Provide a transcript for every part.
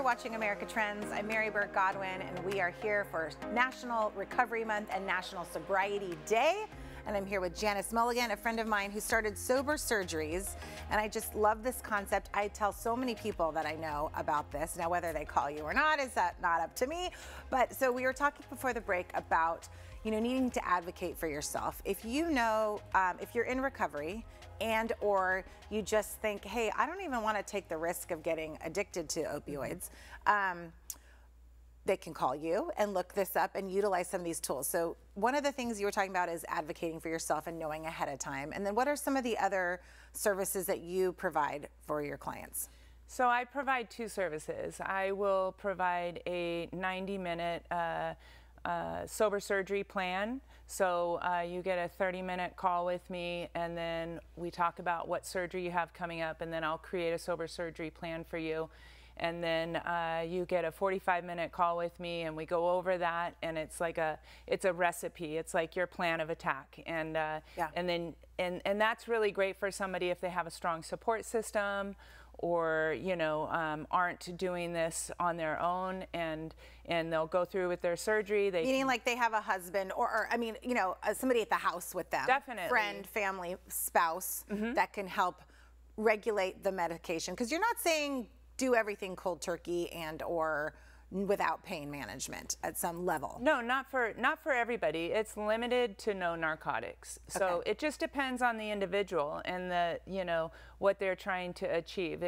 for watching America Trends. I'm Mary Burt-Godwin, and we are here for National Recovery Month and National Sobriety Day. And I'm here with Janice Mulligan, a friend of mine who started Sober Surgeries. And I just love this concept. I tell so many people that I know about this. Now, whether they call you or not, is that not up to me? But so we were talking before the break about, needing to advocate for yourself. If you know, if you're in recovery and or you just think, hey, I don't even want to take the risk of getting addicted to opioids, they can call you and look this up and utilize some of these tools. So one of the things you were talking about is advocating for yourself and knowing ahead of time. And then what are some of the other services that you provide for your clients? So I provide two services. I will provide a 90-minute sober surgery plan. So you get a 30-minute call with me, and then we talk about what surgery you have coming up, and then I'll create a sober surgery plan for you. And then you get a 45-minute call with me, and we go over that, and it's like it's a recipe. It's like your plan of attack, and and that's really great for somebody if they have a strong support system, or aren't doing this on their own, and they'll go through with their surgery. Meaning like they have a husband, or I mean, somebody at the house with them. Definitely. Friend, family, spouse that can help regulate the medication, because you're not saying do everything cold turkey and or without pain management at some level. No, not for everybody. It's limited to no narcotics. So Okay. it just depends on the individual and what they're trying to achieve.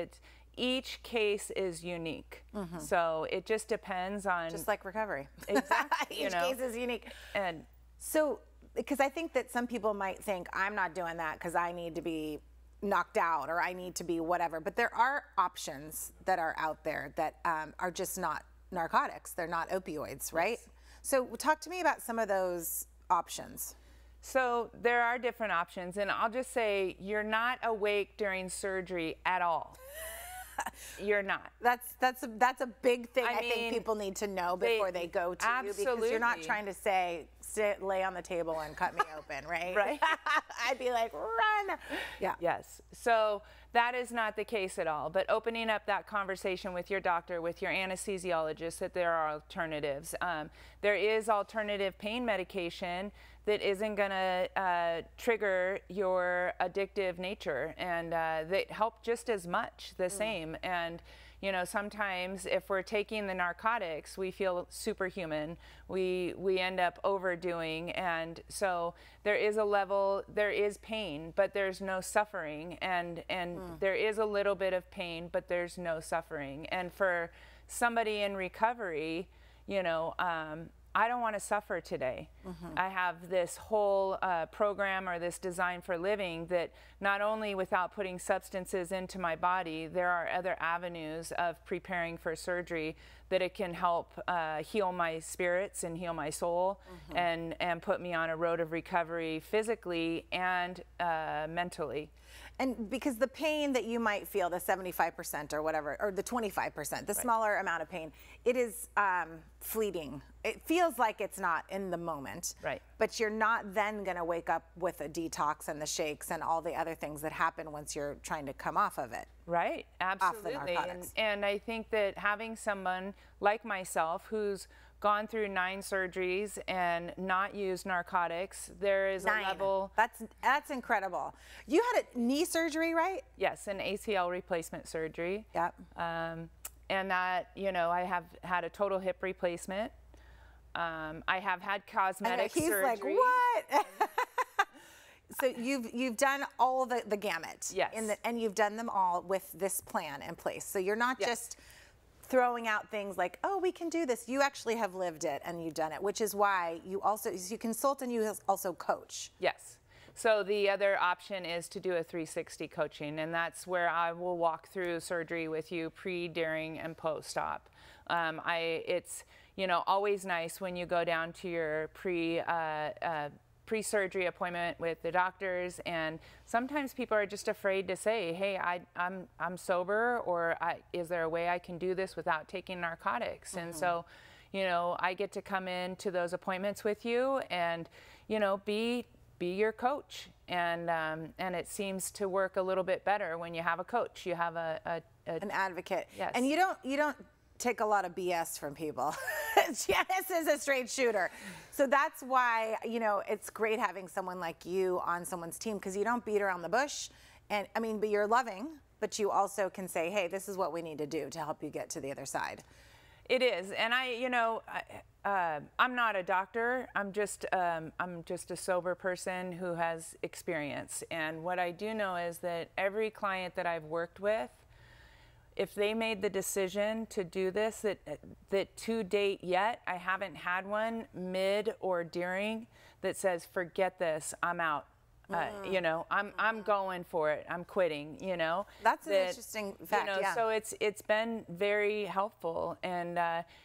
Each case is unique. So it just depends on, just like recovery. Exactly. Each case is unique. And so, because I think that some people might think I'm not doing that because I need to be knocked out or I need to be whatever, but there are options that are out there that are just not narcotics. They're not opioids, right? Yes. So talk to me about some of those options. So there are different options, and I'll just say you're not awake during surgery at all. You're not. That's a big thing I think people need to know before they go to you, because you're not trying to say lay on the table and cut me open, right? Right. I'd be like, run. Yeah. Yes. So that is not the case at all. But opening up that conversation with your doctor, with your anesthesiologist, that there are alternatives. There is alternative pain medication that isn't going to trigger your addictive nature, and they help just as much, the same. And sometimes if we're taking the narcotics, we feel superhuman. We end up overdoing, and so there is a level, there is pain, but there's no suffering, and there is a little bit of pain, but there's no suffering. And for somebody in recovery, I don't want to suffer today. I have this whole program, or this design for living, that not only without putting substances into my body, there are other avenues of preparing for surgery that it can help heal my spirits and heal my soul, and put me on a road of recovery physically and mentally. And because the pain that you might feel, the 75% or whatever, or the 25%, the smaller amount of pain, it is fleeting. It feels like it's not in the moment. Right. But you're not then going to wake up with a detox and the shakes and all the other things that happen once you're trying to come off of it. Right, absolutely. Off the narcotics. And I think that having someone like myself who's gone through 9 surgeries and not used narcotics, there is 9. A level. That's incredible. You had a knee surgery, right? Yes, an ACL replacement surgery. Yep. And that, I have had a total hip replacement. I have had cosmetic surgery. He's like, what? So you've done all the gamut. Yes. And you've done them all with this plan in place. So you're not just throwing out things like, oh, we can do this. You actually have lived it and you've done it, which is why you consult and you also coach. Yes. So the other option is to do a 360 coaching, and that's where I will walk through surgery with you pre, during, and post-op. It's always nice when you go down to your pre-surgery appointment with the doctors, and sometimes people are just afraid to say, hey, I'm sober, or is there a way I can do this without taking narcotics? And so I get to come in to those appointments with you and be your coach, and it seems to work a little bit better when you have a coach. You have an advocate. Yes. And you don't take a lot of BS from people. Janice is a straight shooter. So that's why, you know, it's great having someone like you on someone's team, because you don't beat around the bush. And I mean, but you're loving, but you also can say, hey, this is what we need to do to help you get to the other side. It is. And I'm not a doctor. I'm just a sober person who has experience. And what I do know is that every client that I've worked with, if they made the decision to do this, that to date yet, I haven't had one mid or during that says, forget this, I'm out. You know, I'm going for it. I'm quitting, you know. That's an interesting fact, you know, yeah. So it's been very helpful. And,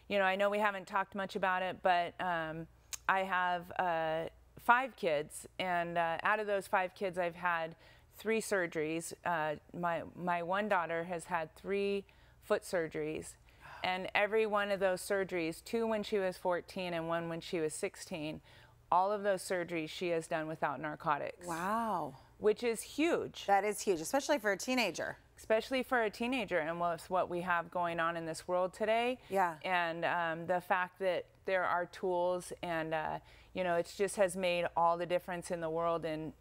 you know, I know we haven't talked much about it, but I have 5 kids. And out of those 5 kids, I've had 3 surgeries. My one daughter has had 3 foot surgeries. And every one of those surgeries, 2 when she was 14 and 1 when she was 16, all of those surgeries she has done without narcotics. Wow. Which is huge. That is huge, especially for a teenager. Especially for a teenager, and with what we have going on in this world today. Yeah. And the fact that there are tools, and you know, it just has made all the difference in the world in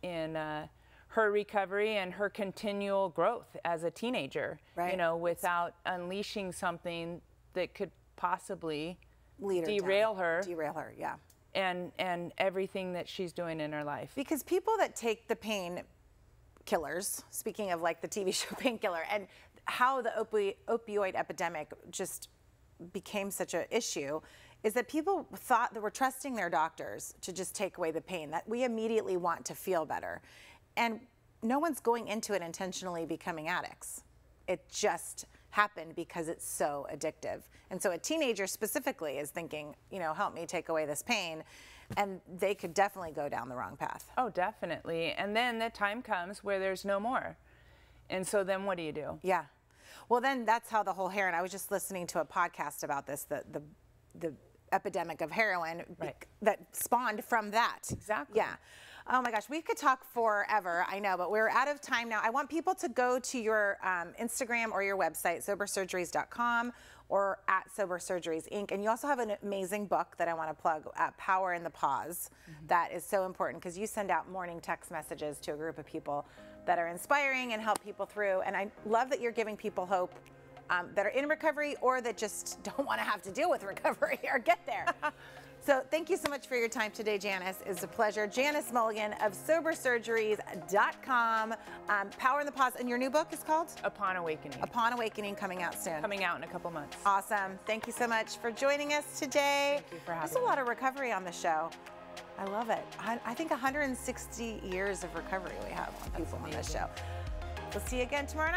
her recovery and her continual growth as a teenager. Right. You know, without unleashing something that could possibly Derail her, yeah. And everything that she's doing in her life. Because people that take the pain killers, speaking of like the TV show Painkiller, and how the opioid epidemic just became such an issue, is that people thought that we're trusting their doctors to just take away the pain, that we immediately want to feel better. And no one's going into it intentionally becoming addicts. It just happened because it's so addictive. And so a teenager specifically is thinking, you know, help me take away this pain. And they could definitely go down the wrong path. Oh, definitely. And then the time comes where there's no more. And so then what do you do? Yeah. Well, then that's how the whole heroin, I was just listening to a podcast about this, the epidemic of heroin that spawned from that. Exactly. Yeah. Oh my gosh, we could talk forever, I know, but we're out of time now. I want people to go to your Instagram or your website, sobersurgeries.com, or at Sober Surgeries Inc. And you also have an amazing book that I want to plug, Power in the Pause. That is so important because you send out morning text messages to a group of people that are inspiring and help people through. And I love that you're giving people hope that are in recovery or that just don't want to have to deal with recovery or get there. So thank you so much for your time today, Janice. It's a pleasure. Janice Mulligan of SoberSurgeries.com. Power in the Pause. And your new book is called? Upon Awakening. Upon Awakening, coming out soon. Coming out in a couple months. Awesome. Thank you so much for joining us today. Thank you for having me. There's a lot of recovery on the show. I love it. I think 160 years of recovery we have on people on this show. We'll see you again tomorrow night.